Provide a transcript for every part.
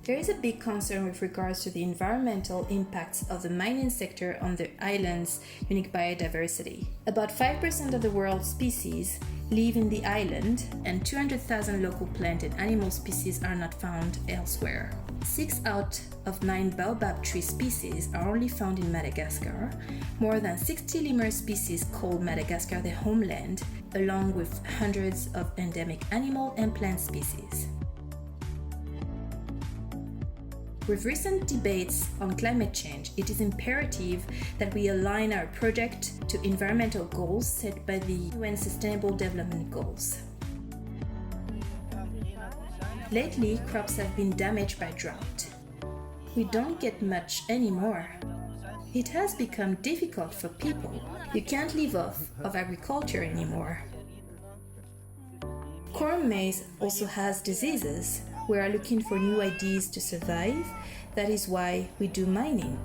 There is a big concern with regards to the environmental impacts of the mining sector on the island's unique biodiversity. About 5% of the world's species live in the island, and 200,000 local plant and animal species are not found elsewhere. 6 out of 9 baobab tree species are only found in Madagascar. More than 60 lemur species call Madagascar their homeland, along with hundreds of endemic animal and plant species. With recent debates on climate change, it is imperative that we align our project to environmental goals set by the UN Sustainable Development Goals. Lately, crops have been damaged by drought. We don't get much anymore. It has become difficult for people. You can't live off of agriculture anymore. Corn maize also has diseases. We are looking for new ideas to survive. That is why we do mining.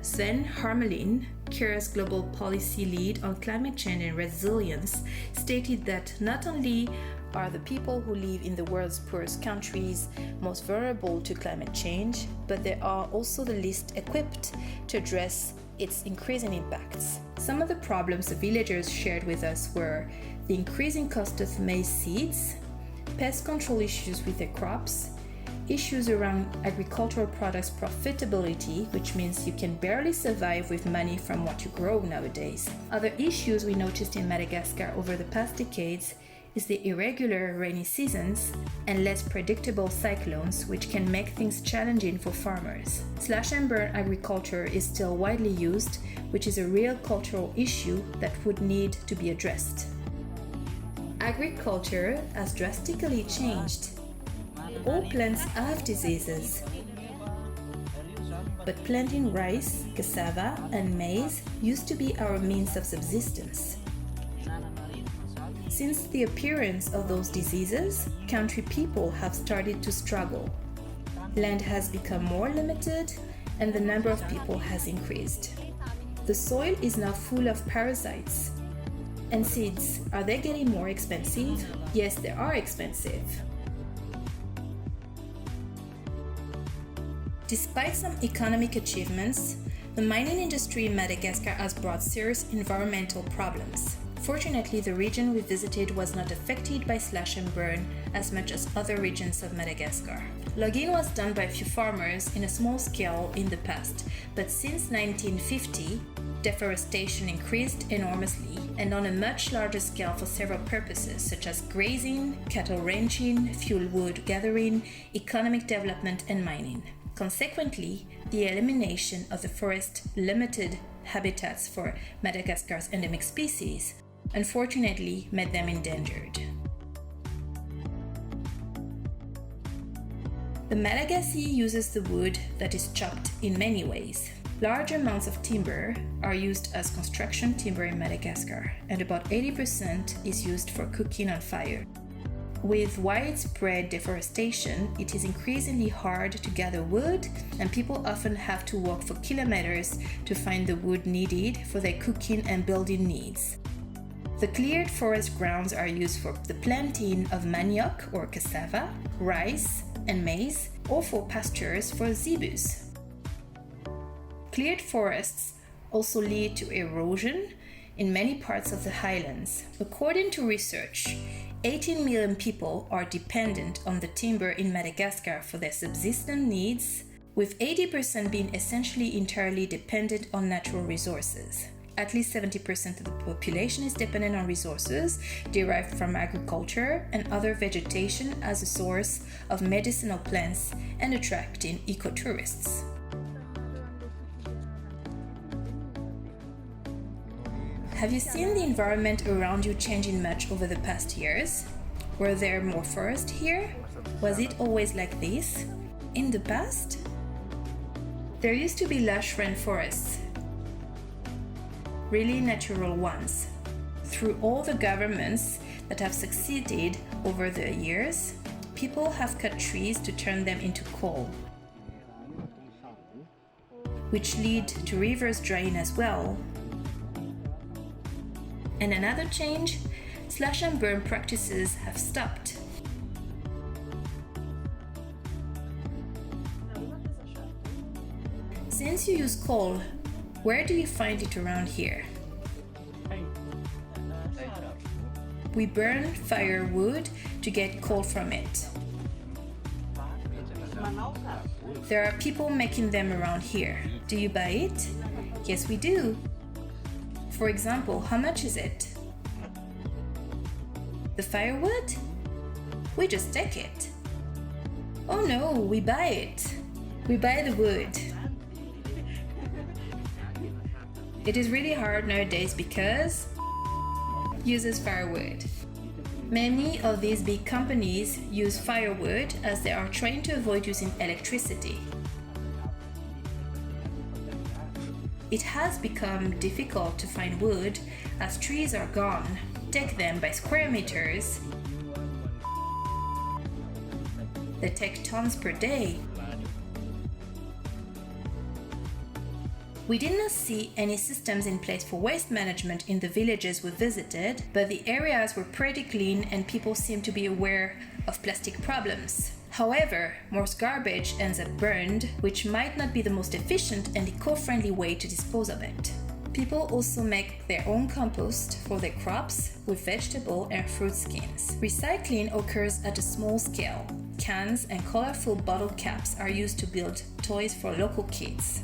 Sven Harmelin, CARE's global policy lead on climate change and resilience, stated that not only are the people who live in the world's poorest countries most vulnerable to climate change, but they are also the least equipped to address its increasing impacts. Some of the problems the villagers shared with us were the increasing cost of maize seeds, pest control issues with their crops, issues around agricultural products profitability, which means you can barely survive with money from what you grow nowadays. Other issues we noticed in Madagascar over the past decades is the irregular rainy seasons and less predictable cyclones, which can make things challenging for farmers. Slash and burn agriculture is still widely used, which is a real cultural issue that would need to be addressed. Agriculture has drastically changed. All plants have diseases, but planting rice, cassava, and maize used to be our means of subsistence. Since the appearance of those diseases, country people have started to struggle. Land has become more limited, and the number of people has increased. The soil is now full of parasites. And seeds, are they getting more expensive? Yes, they are expensive. Despite some economic achievements, the mining industry in Madagascar has brought serious environmental problems. Fortunately, the region we visited was not affected by slash and burn as much as other regions of Madagascar. Logging was done by a few farmers in a small scale in the past, but since 1950, deforestation increased enormously and on a much larger scale for several purposes such as grazing, cattle ranching, fuel wood gathering, economic development and mining. Consequently, the elimination of the forest limited habitats for Madagascar's endemic species, unfortunately made them endangered. The Malagasy uses the wood that is chopped in many ways. Large amounts of timber are used as construction timber in Madagascar, and about 80% is used for cooking on fire. With widespread deforestation, it is increasingly hard to gather wood, and people often have to walk for kilometers to find the wood needed for their cooking and building needs. The cleared forest grounds are used for the planting of manioc or cassava, rice, and maize, or for pastures for zebus. Cleared forests also lead to erosion in many parts of the highlands. According to research, 18 million people are dependent on the timber in Madagascar for their subsistence needs, with 80% being essentially entirely dependent on natural resources. At least 70% of the population is dependent on resources derived from agriculture and other vegetation as a source of medicinal plants and attracting ecotourists. Have you seen the environment around you changing much over the past years? Were there more forests here? Was it always like this? In the past? There used to be lush rainforests, really natural ones. Through all the governments that have succeeded over the years, people have cut trees to turn them into coal, which lead to rivers drying as well. And another change, slash and burn practices have stopped. Since you use coal, where do you find it around here? We burn firewood to get coal from it. There are people making them around here. Do you buy it? Yes, we do. For example, how much is it? The firewood? We just take it. Oh no, we buy it. We buy the wood. It is really hard nowadays because uses firewood. Many of these big companies use firewood as they are trying to avoid using electricity. It has become difficult to find wood as trees are gone. Take them by square meters. They take tons per day. We did not see any systems in place for waste management in the villages we visited, but the areas were pretty clean and people seemed to be aware of plastic problems. However, most garbage ends up burned, which might not be the most efficient and eco-friendly way to dispose of it. People also make their own compost for their crops with vegetable and fruit skins. Recycling occurs at a small scale. Cans and colorful bottle caps are used to build toys for local kids.